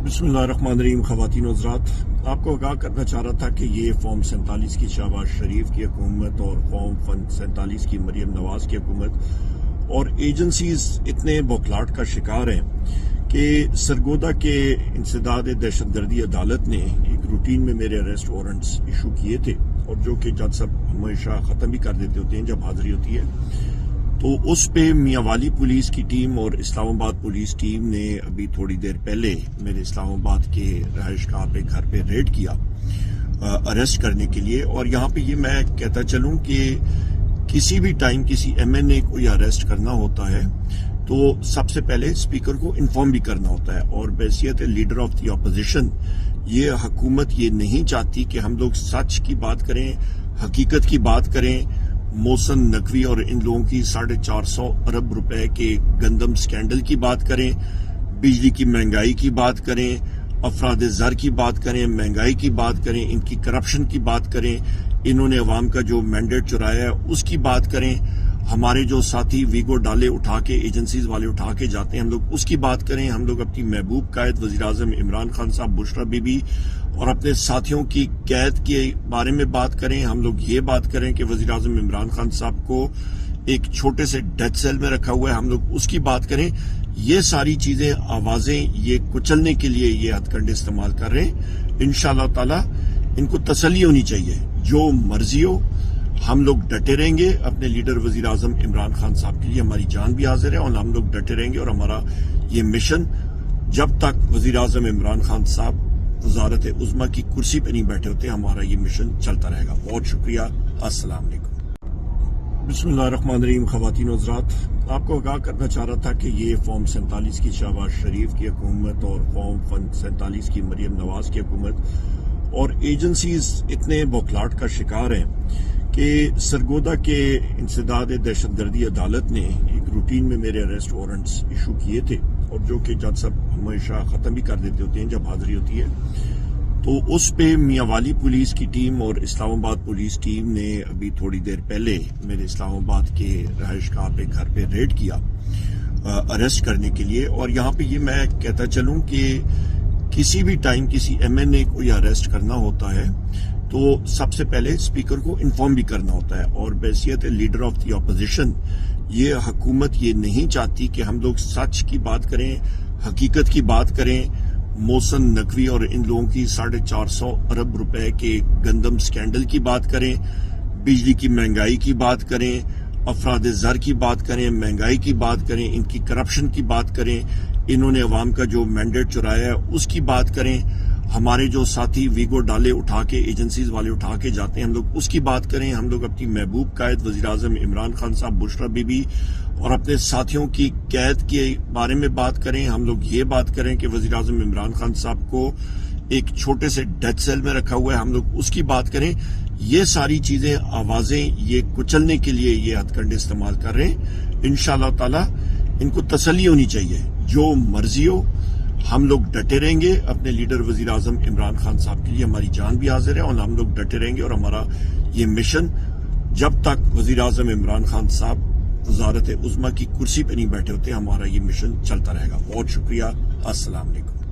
बिस्मिल्लाहिर्रहमानिर्रहीम। ख़वातीन और हज़रात, आपको आगाह करना चाह रहा था कि ये फॉर्म 47 की शहबाज शरीफ की हुकूमत और फॉर्म 47 की मरीम नवाज की हुकूमत और एजेंसीज इतने बौखलाहट का शिकार हैं कि सरगोदा के इंसदाद दहशतगर्दी अदालत ने एक रूटीन में मेरे अरेस्ट वारंट्स इशू किए थे, और जो कि जज साहब हमेशा ख़त्म भी कर देते होते हैं जब हाजिरी होती है। तो उस पे मियांवाली पुलिस की टीम और इस्लामाबाद पुलिस टीम ने अभी थोड़ी देर पहले मेरे इस्लामाबाद के रहायशगाह पे घर पे रेड किया अरेस्ट करने के लिए। और यहाँ पे ये मैं कहता चलूं कि किसी भी टाइम किसी एमएनए को या अरेस्ट करना होता है तो सबसे पहले स्पीकर को इन्फॉर्म भी करना होता है। और बैसियत लीडर ऑफ द अपोजिशन ये हुकूमत ये नहीं चाहती कि हम लोग सच की बात करें, हकीकत की बात करें। मोहसिन नकवी और इन लोगों की 450 अरब रुपए के गंदम स्कैंडल की बात करें, बिजली की महंगाई की बात करें, अफराद ज़र की बात करें, महंगाई की बात करें, इनकी करप्शन की बात करें, इन्होंने अवाम का जो मैंडेट चुराया है उसकी बात करें, हमारे जो साथी वीगो डाले उठा के एजेंसीज वाले उठा के जाते हैं हम लोग उसकी बात करें, हम लोग अपनी महबूब कायद वज़ीर-ए-आज़म इमरान खान साहब, बुशरा बीबी और अपने साथियों की कैद के बारे में बात करें, हम लोग ये बात करें कि वज़ीर-ए-आज़म इमरान खान साहब को एक छोटे से डेथ सेल में रखा हुआ है, हम लोग उसकी बात करें। ये सारी चीजें, आवाजें ये कुचलने के लिए ये हथकंडे इस्तेमाल कर रहे हैं। इंशाअल्लाह ताला इनको तसल्ली होनी चाहिए, जो मर्जी हो हम लोग डटे रहेंगे अपने लीडर वजीर आजम इमरान खान साहब के लिए। हमारी जान भी हाजिर है और हम लोग डटे रहेंगे, और हमारा ये मिशन जब तक वजीर आजम इमरान खान साहब वजारत उज़्मा की कुर्सी पे नहीं बैठे होते, हमारा ये मिशन चलता रहेगा। बहुत शुक्रिया। अस्सलाम वालेकुम। बिस्मिल्लाहिर्रहमानिर्रहीम। ख़वातीन और हज़रात, आपको आगाह करना चाह रहा था कि ये फॉर्म 47 की शहबाज शरीफ की हुकूमत और फॉर्म 47 की मरीम नवाज की हुकूमत और एजेंसीज इतने बौखलाहट का शिकार हैं कि सरगोदा के इंसदाद दहशतगर्दी अदालत ने एक रूटीन में मेरे अरेस्ट वारंट्स इशू किए थे, और जो कि जज साहब हमेशा ख़त्म भी कर देते होते हैं जब हाजिरी होती है। तो उस पे मियांवाली पुलिस की टीम और इस्लामाबाद पुलिस टीम ने अभी थोड़ी देर पहले मेरे इस्लामाबाद के रहायशगाह पे घर पे रेड किया अरेस्ट करने के लिए। और यहाँ पे ये मैं कहता चलूं कि किसी भी टाइम किसी एमएनए को या अरेस्ट करना होता है तो सबसे पहले स्पीकर को इन्फॉर्म भी करना होता है। और बैसियत लीडर ऑफ द अपोजिशन ये हुकूमत ये नहीं चाहती कि हम लोग सच की बात करें, हकीकत की बात करें। मोहसिन नकवी और इन लोगों की 450 अरब रुपए के गंदम स्कैंडल की बात करें, बिजली की महंगाई की बात करें, अफराद ज़र की बात करें, महंगाई की बात करें, इनकी करप्शन की बात करें, इन्होंने अवाम का जो मैंडेट चुराया है उसकी बात करें, हमारे जो साथी वीगो डाले उठा के एजेंसीज वाले उठा के जाते हैं हम लोग उसकी बात करें, हम लोग अपनी महबूब कायद वज़ीर-ए-आज़म इमरान खान साहब, बुशरा बीबी और अपने साथियों की कैद के बारे में बात करें, हम लोग ये बात करें कि वज़ीर-ए-आज़म इमरान खान साहब को एक छोटे से डेथ सेल में रखा हुआ है, हम लोग उसकी बात करें। ये सारी चीजें, आवाजें ये कुचलने के लिए ये हथकंडे इस्तेमाल कर रहे हैं। इंशाअल्लाह ताला इनको तसल्ली होनी चाहिए, जो मर्जी हो हम लोग डटे रहेंगे अपने लीडर वजीर आजम इमरान खान साहब के लिए। हमारी जान भी हाजिर है और हम लोग डटे रहेंगे, और हमारा ये मिशन जब तक वजीर आजम इमरान खान साहब वजारत उज़्मा की कुर्सी पे नहीं बैठे होते, हमारा ये मिशन चलता रहेगा। बहुत शुक्रिया। अस्सलाम वालेकुम।